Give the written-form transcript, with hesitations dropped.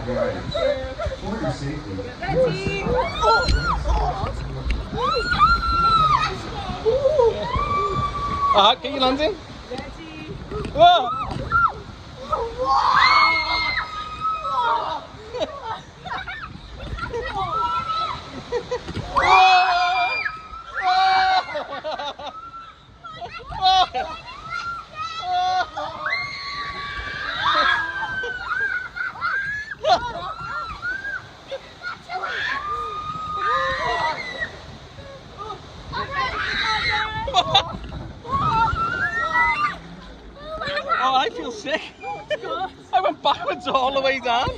valuable items. For your safety, you must Get your landing. Ready? Whoa! Oh, I feel sick. I went backwards all the way down.